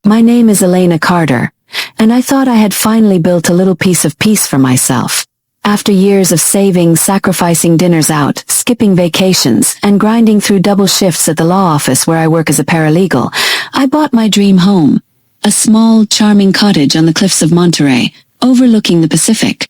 My name is Elena Carter, and I thought I had finally built a little piece of peace for myself. After years of saving, sacrificing dinners out, skipping vacations, and grinding through double shifts at the law office where I work as a paralegal, I bought my dream home. A small, charming cottage on the cliffs of Monterey, overlooking the Pacific.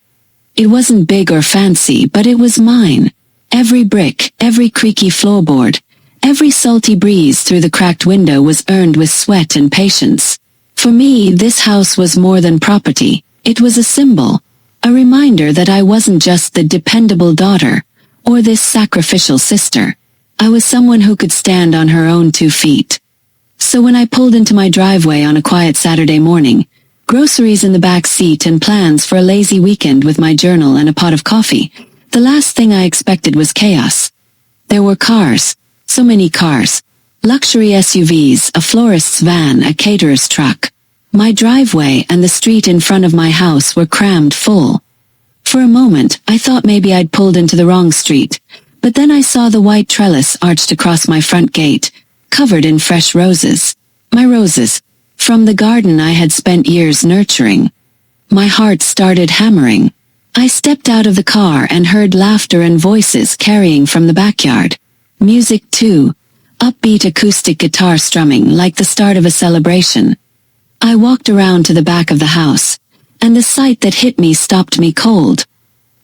It wasn't big or fancy, but it was mine. Every brick, every creaky floorboard, every salty breeze through the cracked window was earned with sweat and patience. For me, this house was more than property. It was a symbol. A reminder that I wasn't just the dependable daughter, or this sacrificial sister. I was someone who could stand on her own 2 feet. So when I pulled into my driveway on a quiet Saturday morning, groceries in the back seat and plans for a lazy weekend with my journal and a pot of coffee, the last thing I expected was chaos. There were cars. So many cars. Luxury SUVs, a florist's van, a caterer's truck. My driveway and the street in front of my house were crammed full. For a moment, I thought maybe I'd pulled into the wrong street, but then I saw the white trellis arched across my front gate, covered in fresh roses. My roses, from the garden I had spent years nurturing. My heart started hammering. I stepped out of the car and heard laughter and voices carrying from the backyard. Music too, upbeat acoustic guitar strumming like the start of a celebration. I walked around to the back of the house, and the sight that hit me stopped me cold.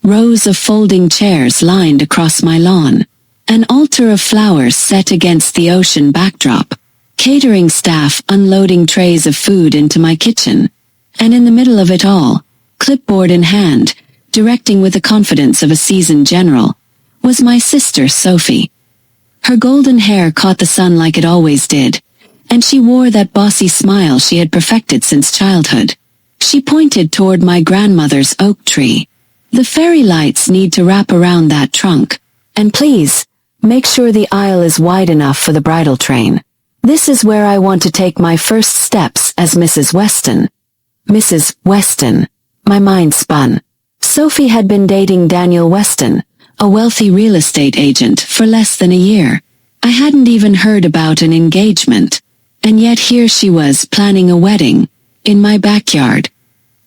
Rows of folding chairs lined across my lawn. An altar of flowers set against the ocean backdrop. Catering staff unloading trays of food into my kitchen. And in the middle of it all, clipboard in hand, directing with the confidence of a seasoned general, was my sister Sophie. Her golden hair caught the sun like it always did, and she wore that bossy smile she had perfected since childhood. She pointed toward my grandmother's oak tree. The fairy lights need to wrap around that trunk. And please, make sure the aisle is wide enough for the bridal train. This is where I want to take my first steps as Mrs. Weston. Mrs. Weston. My mind spun. Sophie had been dating Daniel Weston, a wealthy real estate agent, for less than a year. I hadn't even heard about an engagement. And yet here she was planning a wedding, in my backyard.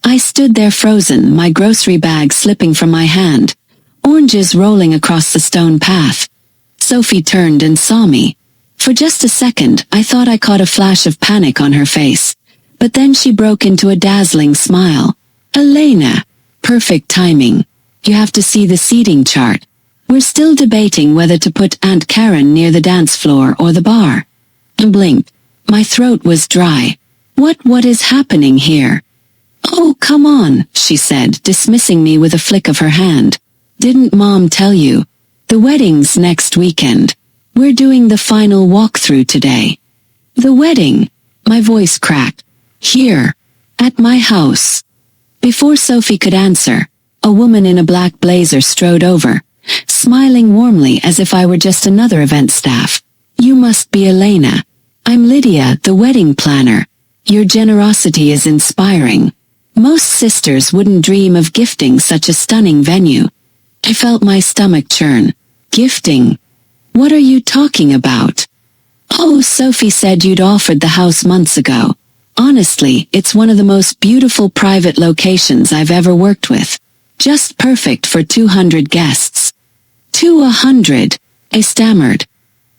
I stood there frozen, my grocery bag slipping from my hand, oranges rolling across the stone path. Sophie turned and saw me. For just a second, I thought I caught a flash of panic on her face. But then she broke into a dazzling smile. Elena. Perfect timing. You have to see the seating chart. We're still debating whether to put Aunt Karen near the dance floor or the bar. I blinked. My throat was dry. What is happening here? Oh, come on, she said, dismissing me with a flick of her hand. Didn't Mom tell you? The wedding's next weekend. We're doing the final walkthrough today. The wedding? My voice cracked. Here. At my house. Before Sophie could answer, a woman in a black blazer strode over, smiling warmly as if I were just another event staff. You must be Elena. I'm Lydia, the wedding planner. Your generosity is inspiring. Most sisters wouldn't dream of gifting such a stunning venue. I felt my stomach churn. Gifting? What are you talking about? Oh, Sophie said you'd offered the house months ago. Honestly, it's one of the most beautiful private locations I've ever worked with. Just perfect for 200 guests. 200, I stammered.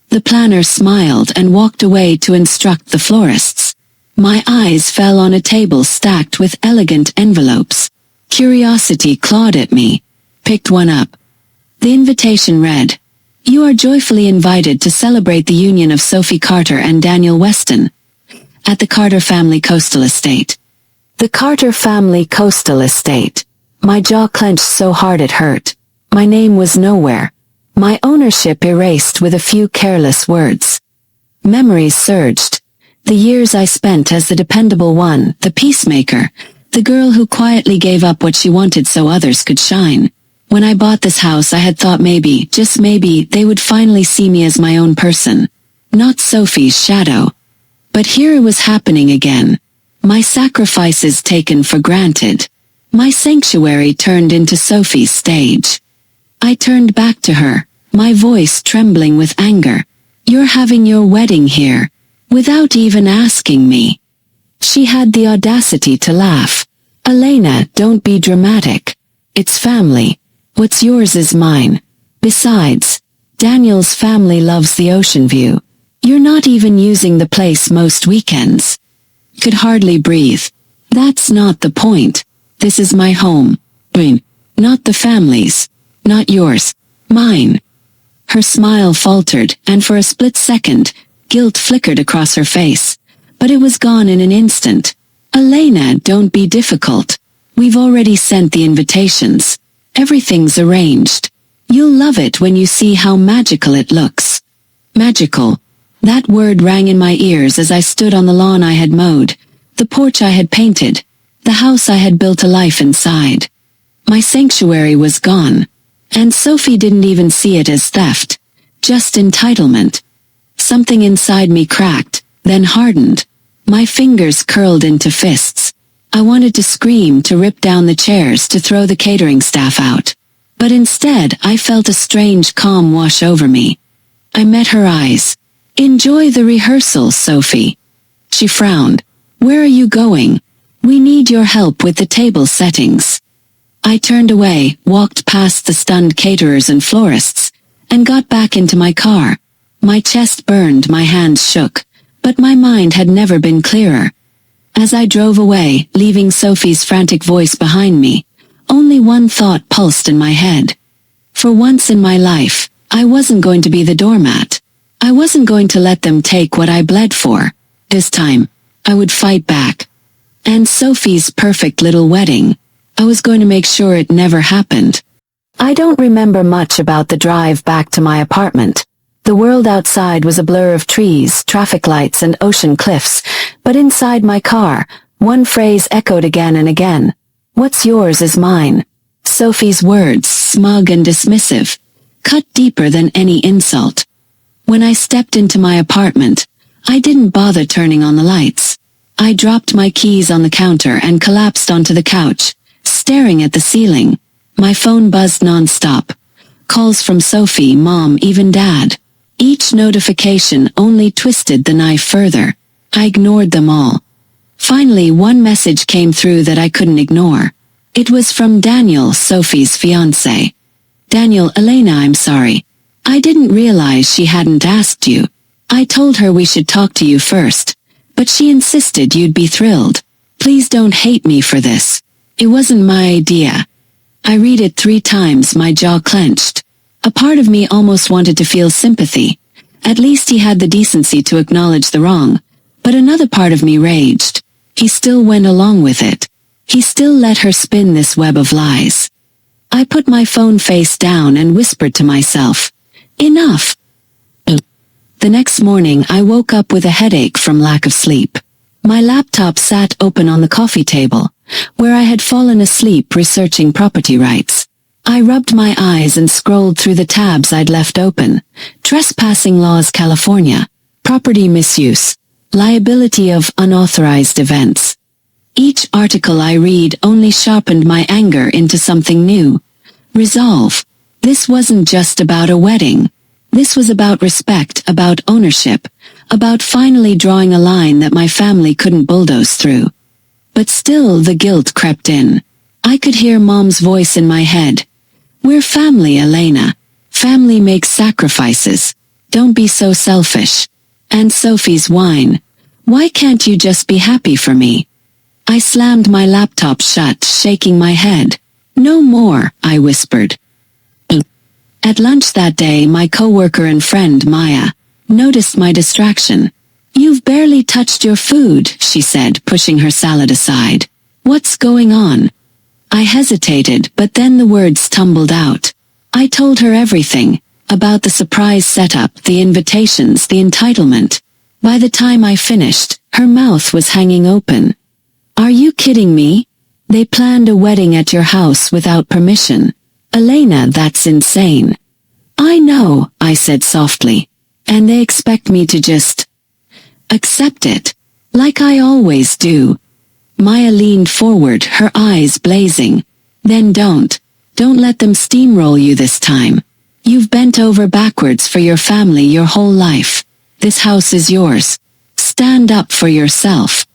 The planner smiled and walked away to instruct the florists. My eyes fell on a table stacked with elegant envelopes. Curiosity clawed at me. Picked one up. The invitation read, "You are joyfully invited to celebrate the union of Sophie Carter and Daniel Weston at the Carter family coastal estate." The Carter family coastal estate. My jaw clenched so hard it hurt. My name was nowhere. My ownership erased with a few careless words. Memories surged. The years I spent as the dependable one, the peacemaker, the girl who quietly gave up what she wanted so others could shine. When I bought this house, I had thought maybe, just maybe, they would finally see me as my own person. Not Sophie's shadow. But here it was happening again. My sacrifices taken for granted. My sanctuary turned into Sophie's stage. I turned back to her, my voice trembling with anger. "You're having your wedding here, without even asking me." She had the audacity to laugh. Elena, don't be dramatic. It's family. What's yours is mine. Besides, Daniel's family loves the ocean view. You're not even using the place most weekends. Could hardly breathe. That's not the point. This is my home. Not the family's. Not yours. Mine. Her smile faltered, and for a split second, guilt flickered across her face. But it was gone in an instant. Elena, don't be difficult. We've already sent the invitations. Everything's arranged. You'll love it when you see how magical it looks. Magical. That word rang in my ears as I stood on the lawn I had mowed, the porch I had painted, the house I had built a life inside. My sanctuary was gone. And Sophie didn't even see it as theft, just entitlement. Something inside me cracked, then hardened. My fingers curled into fists. I wanted to scream, to rip down the chairs, to throw the catering staff out. But instead, I felt a strange calm wash over me. I met her eyes. Enjoy the rehearsal, Sophie. She frowned. Where are you going? We need your help with the table settings. I turned away, walked past the stunned caterers and florists, and got back into my car. My chest burned, my hands shook, but my mind had never been clearer. As I drove away, leaving Sophie's frantic voice behind me, only one thought pulsed in my head. For once in my life, I wasn't going to be the doormat. I wasn't going to let them take what I bled for. This time, I would fight back. And Sophie's perfect little wedding, I was going to make sure it never happened. I don't remember much about the drive back to my apartment. The world outside was a blur of trees, traffic lights, and ocean cliffs, but inside my car, one phrase echoed again and again. What's yours is mine. Sophie's words, smug and dismissive, cut deeper than any insult. When I stepped into my apartment, I didn't bother turning on the lights. I dropped my keys on the counter and collapsed onto the couch, staring at the ceiling. My phone buzzed non-stop. Calls from Sophie, Mom, even Dad. Each notification only twisted the knife further. I ignored them all. Finally, one message came through that I couldn't ignore. It was from Daniel, Sophie's fiancé. Daniel, Elena, I'm sorry. I didn't realize she hadn't asked you. I told her we should talk to you first, but she insisted you'd be thrilled. Please don't hate me for this. It wasn't my idea. I read it 3 times, my jaw clenched. A part of me almost wanted to feel sympathy. At least he had the decency to acknowledge the wrong. But another part of me raged. He still went along with it. He still let her spin this web of lies. I put my phone face down and whispered to myself, enough. The next morning I woke up with a headache from lack of sleep. My laptop sat open on the coffee table, where I had fallen asleep researching property rights. I rubbed my eyes and scrolled through the tabs I'd left open. Trespassing laws, California. Property misuse. Liability of unauthorized events. Each article I read only sharpened my anger into something new. Resolve. This wasn't just about a wedding. This was about respect, about ownership, about finally drawing a line that my family couldn't bulldoze through. But still the guilt crept in. I could hear Mom's voice in my head. We're family, Elena. Family makes sacrifices. Don't be so selfish. And Sophie's whine. Why can't you just be happy for me? I slammed my laptop shut, shaking my head. No more, I whispered. At lunch that day, my coworker and friend, Maya, noticed my distraction. You've barely touched your food, she said, pushing her salad aside. What's going on? I hesitated, but then the words tumbled out. I told her everything, about the surprise setup, the invitations, the entitlement. By the time I finished, her mouth was hanging open. Are you kidding me? They planned a wedding at your house without permission. Elena, that's insane. I know, I said softly. And they expect me to just accept it, like I always do. Maya leaned forward, her eyes blazing. Then don't let them steamroll you this time. You've bent over backwards for your family your whole life. This house is yours. Stand up for yourself.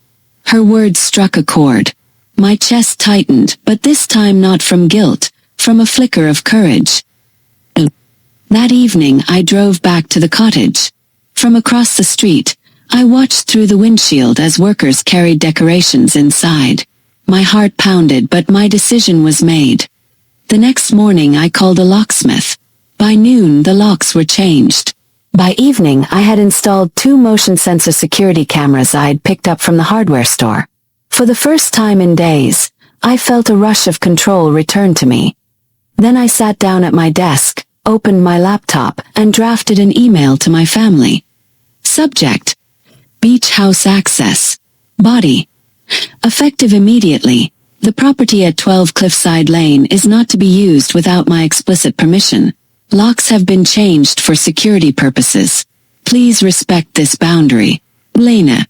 Her words struck a chord. My chest tightened, but this time not from guilt, from a flicker of courage. That evening I drove back to the cottage. From across the street, I watched through the windshield as workers carried decorations inside. My heart pounded, but my decision was made. The next morning I called a locksmith. By noon the locks were changed. By evening I had installed 2 motion sensor security cameras I had picked up from the hardware store. For the first time in days, I felt a rush of control return to me. Then I sat down at my desk, opened my laptop, and drafted an email to my family. Subject: Beach House Access. Body: effective immediately. The property at 12 Cliffside Lane is not to be used without my explicit permission. Locks have been changed for security purposes. Please respect this boundary. Lena.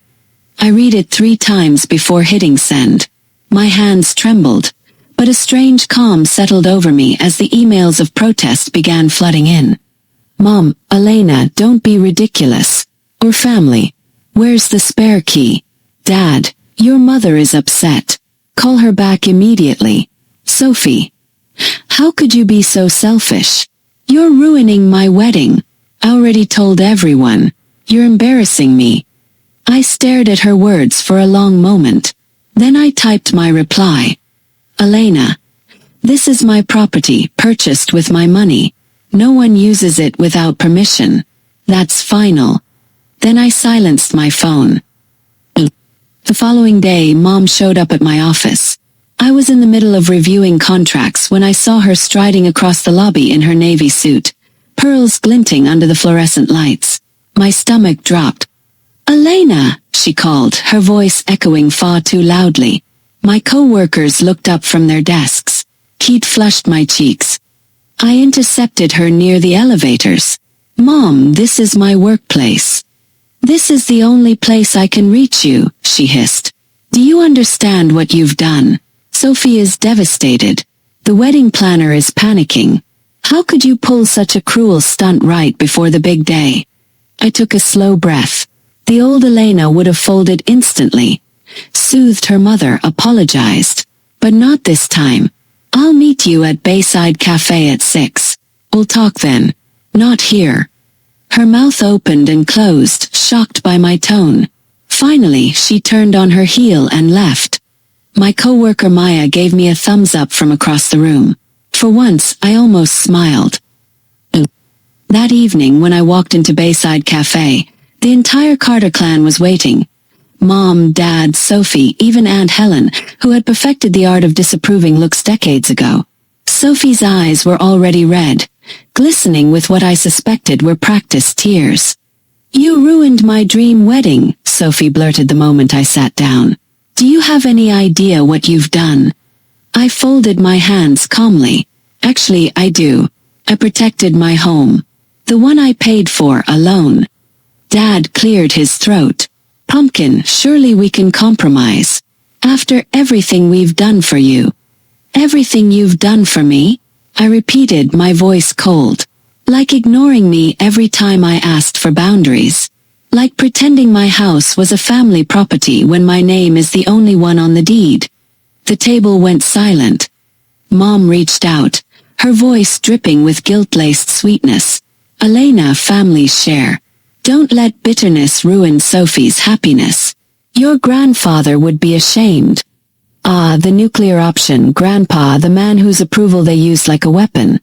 I read it 3 times before hitting send. My hands trembled, but a strange calm settled over me as the emails of protest began flooding in. Mom, Elena, don't be ridiculous. Or family. Where's the spare key? Dad, your mother is upset. Call her back immediately. Sophie. How could you be so selfish? You're ruining my wedding. I already told everyone. You're embarrassing me. I stared at her words for a long moment. Then I typed my reply. Elena. This is my property, purchased with my money. No one uses it without permission. That's final. Then I silenced my phone. The following day, Mom showed up at my office. I was in the middle of reviewing contracts when I saw her striding across the lobby in her navy suit, pearls glinting under the fluorescent lights. My stomach dropped. Elena, she called, her voice echoing far too loudly. My co-workers looked up from their desks. Heat flushed my cheeks. I intercepted her near the elevators. Mom, this is my workplace. This is the only place I can reach you, she hissed. Do you understand what you've done? Sophie is devastated. The wedding planner is panicking. How could you pull such a cruel stunt right before the big day? I took a slow breath. The old Elena would have folded instantly. Soothed her mother, apologized. But not this time. I'll meet you at Bayside Cafe at 6. We'll talk then. Not here. Her mouth opened and closed, shocked by my tone. Finally, she turned on her heel and left. My coworker Maya gave me a thumbs up from across the room. For once, I almost smiled. That evening, when I walked into Bayside Cafe, the entire Carter clan was waiting. Mom, Dad, Sophie, even Aunt Helen, who had perfected the art of disapproving looks decades ago. Sophie's eyes were already red, glistening with what I suspected were practiced tears. You ruined my dream wedding, Sophie blurted the moment I sat down. Do you have any idea what you've done? I folded my hands calmly. Actually, I do. I protected my home. The one I paid for alone. Dad cleared his throat. Pumpkin, surely we can compromise. After everything we've done for you. Everything you've done for me? I repeated, my voice cold. Like ignoring me every time I asked for boundaries. Like pretending my house was a family property when my name is the only one on the deed. The table went silent. Mom reached out, her voice dripping with guilt-laced sweetness. Elena, family's share. Don't let bitterness ruin Sophie's happiness. Your grandfather would be ashamed. Ah, the nuclear option, Grandpa, the man whose approval they used like a weapon.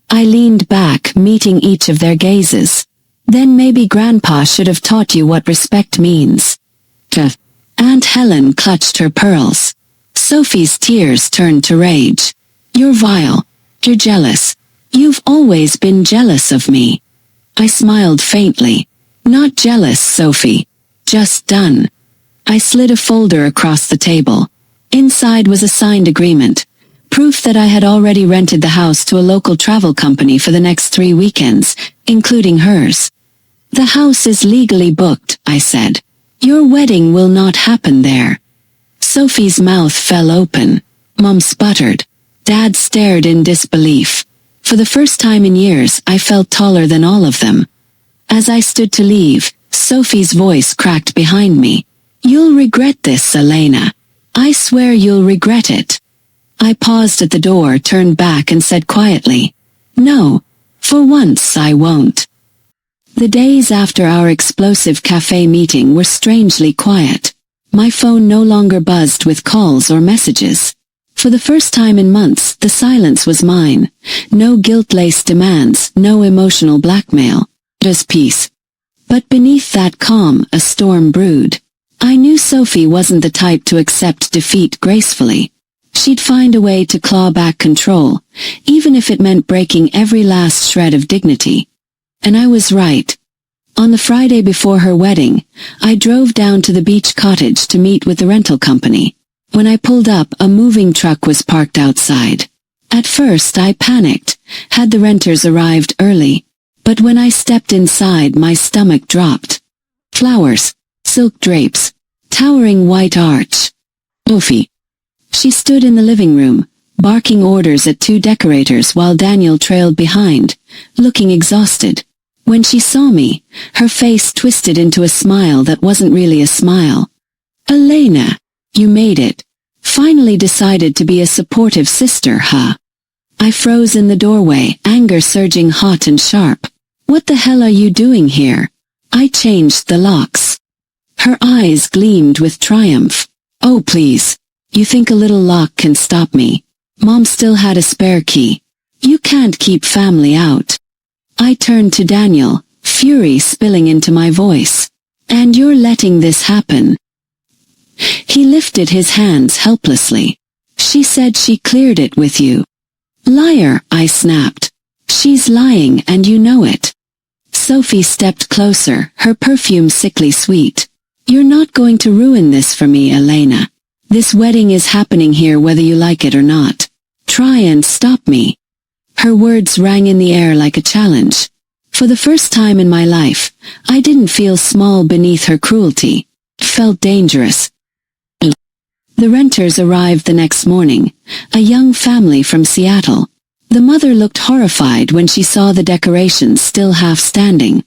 I leaned back, meeting each of their gazes. Then maybe Grandpa should have taught you what respect means. Aunt Helen clutched her pearls. Sophie's tears turned to rage. You're vile. You're jealous. You've always been jealous of me. I smiled faintly. Not jealous, Sophie. Just done. I slid a folder across the table. Inside was a signed agreement. Proof that I had already rented the house to a local travel company for the next 3 weekends, including hers. The house is legally booked, I said. Your wedding will not happen there. Sophie's mouth fell open. Mom sputtered. Dad stared in disbelief. For the first time in years, I felt taller than all of them. As I stood to leave, Sophie's voice cracked behind me. You'll regret this, Elena. I swear you'll regret it. I paused at the door, turned back and said quietly, "No, for once I won't." The days after our explosive cafe meeting were strangely quiet. My phone no longer buzzed with calls or messages. For the first time in months, the silence was mine. No guilt-laced demands, no emotional blackmail. Just peace. But beneath that calm, a storm brewed. I knew Sophie wasn't the type to accept defeat gracefully. She'd find a way to claw back control, even if it meant breaking every last shred of dignity. And I was right. On the Friday before her wedding, I drove down to the beach cottage to meet with the rental company. When I pulled up, a moving truck was parked outside. At first I panicked. Had the renters arrived early? But when I stepped inside, my stomach dropped. Flowers, silk drapes, towering white arch. Sophie. She stood in the living room, barking orders at two decorators while Daniel trailed behind, looking exhausted. When she saw me, her face twisted into a smile that wasn't really a smile. "Elena, you made it. Finally decided to be a supportive sister, huh?" I froze in the doorway, anger surging hot and sharp. "What the hell are you doing here?" I changed the locks. Her eyes gleamed with triumph. "Oh please. You think a little lock can stop me? Mom still had a spare key. You can't keep family out." I turned to Daniel, fury spilling into my voice. "And you're letting this happen?" He lifted his hands helplessly. "She said she cleared it with you." "Liar," I snapped. "She's lying and you know it." Sophie stepped closer, her perfume sickly sweet. "You're not going to ruin this for me, Elena. This wedding is happening here whether you like it or not. Try and stop me." Her words rang in the air like a challenge. For the first time in my life, I didn't feel small beneath her cruelty. It felt dangerous. The renters arrived the next morning, a young family from Seattle. The mother looked horrified when she saw the decorations still half standing.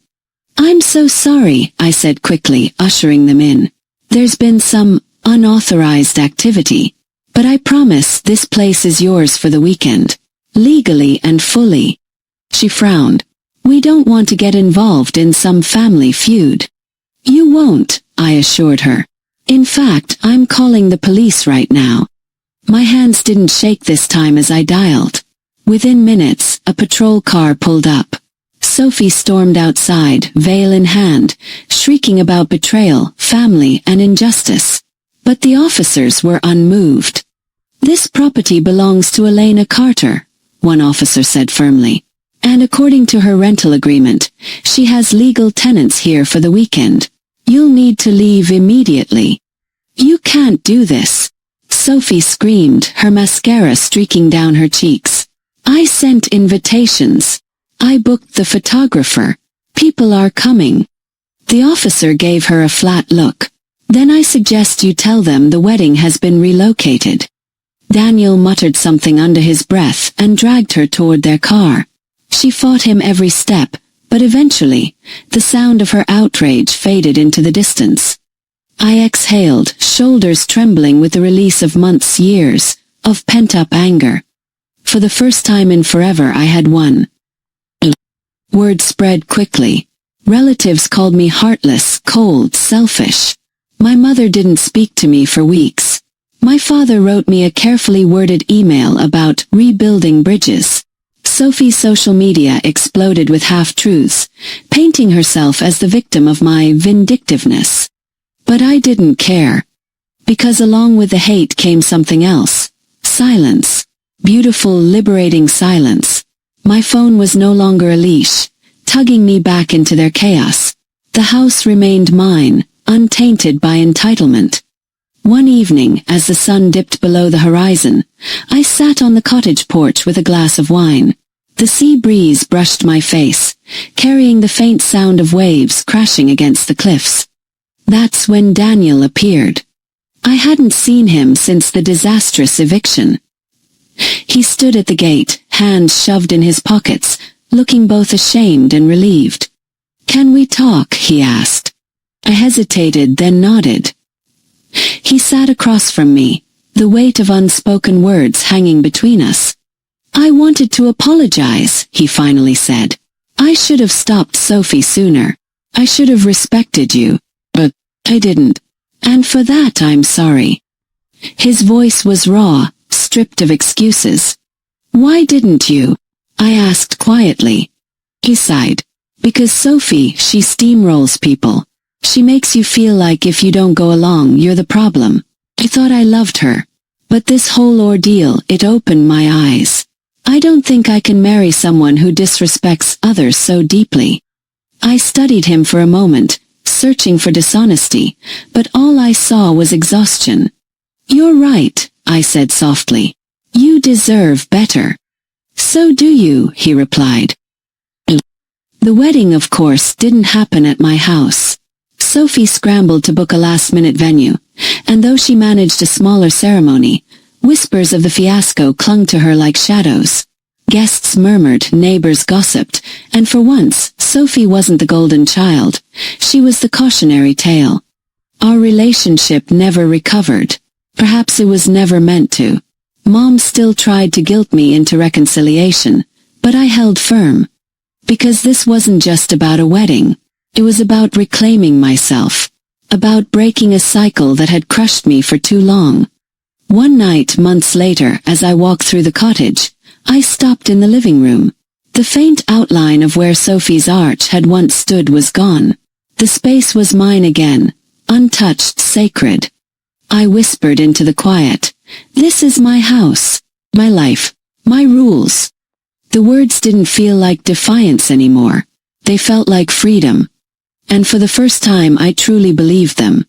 "I'm so sorry," I said quickly, ushering them in. "There's been some unauthorized activity. But I promise this place is yours for the weekend. Legally and fully." She frowned. "We don't want to get involved in some family feud." "You won't," I assured her. "In fact, I'm calling the police right now." My hands didn't shake this time as I dialed. Within minutes, a patrol car pulled up. Sophie stormed outside, veil in hand, shrieking about betrayal, family, and injustice. But the officers were unmoved. "This property belongs to Elena Carter," one officer said firmly. "And according to her rental agreement, she has legal tenants here for the weekend. You'll need to leave immediately." "You can't do this," Sophie screamed, her mascara streaking down her cheeks. "I sent invitations. I booked the photographer. People are coming." The officer gave her a flat look. "Then I suggest you tell them the wedding has been relocated." Daniel muttered something under his breath and dragged her toward their car. She fought him every step, but eventually, the sound of her outrage faded into the distance. I exhaled, shoulders trembling with the release of months, years, of pent-up anger. For the first time in forever I had won. Word spread quickly. Relatives called me heartless, cold, selfish. My mother didn't speak to me for weeks. My father wrote me a carefully worded email about rebuilding bridges. Sophie's social media exploded with half-truths, painting herself as the victim of my vindictiveness. But I didn't care. Because along with the hate came something else. Silence. Beautiful, liberating silence. My phone was no longer a leash, tugging me back into their chaos. The house remained mine, untainted by entitlement. One evening, as the sun dipped below the horizon, I sat on the cottage porch with a glass of wine. The sea breeze brushed my face, carrying the faint sound of waves crashing against the cliffs. That's when Daniel appeared. I hadn't seen him since the disastrous eviction. He stood at the gate, hands shoved in his pockets, looking both ashamed and relieved. "Can we talk?" he asked. I hesitated, then nodded. He sat across from me, the weight of unspoken words hanging between us. I wanted to apologize, he finally said. I should have stopped Sophie sooner. I should have respected you, but I didn't. And for that I'm sorry. His voice was raw, stripped of excuses. Why didn't you? I asked quietly. He sighed. Because Sophie, she steamrolls people. She makes you feel like if you don't go along, you're the problem. I thought I loved her. But this whole ordeal, it opened my eyes. I don't think I can marry someone who disrespects others so deeply. I studied him for a moment, searching for dishonesty, but all I saw was exhaustion. You're right, I said softly. You deserve better. So do you, he replied. The wedding, of course, didn't happen at my house. Sophie scrambled to book a last-minute venue, and though she managed a smaller ceremony, whispers of the fiasco clung to her like shadows. Guests murmured, neighbors gossiped, and for once, Sophie wasn't the golden child. She was the cautionary tale. Our relationship never recovered. Perhaps it was never meant to. Mom still tried to guilt me into reconciliation, but I held firm. Because this wasn't just about a wedding. It was about reclaiming myself. About breaking a cycle that had crushed me for too long. One night, months later, as I walked through the cottage, I stopped in the living room. The faint outline of where Sophie's arch had once stood was gone. The space was mine again, untouched, sacred. I whispered into the quiet, "This is my house, my life, my rules." The words didn't feel like defiance anymore. They felt like freedom. And for the first time I truly believed them.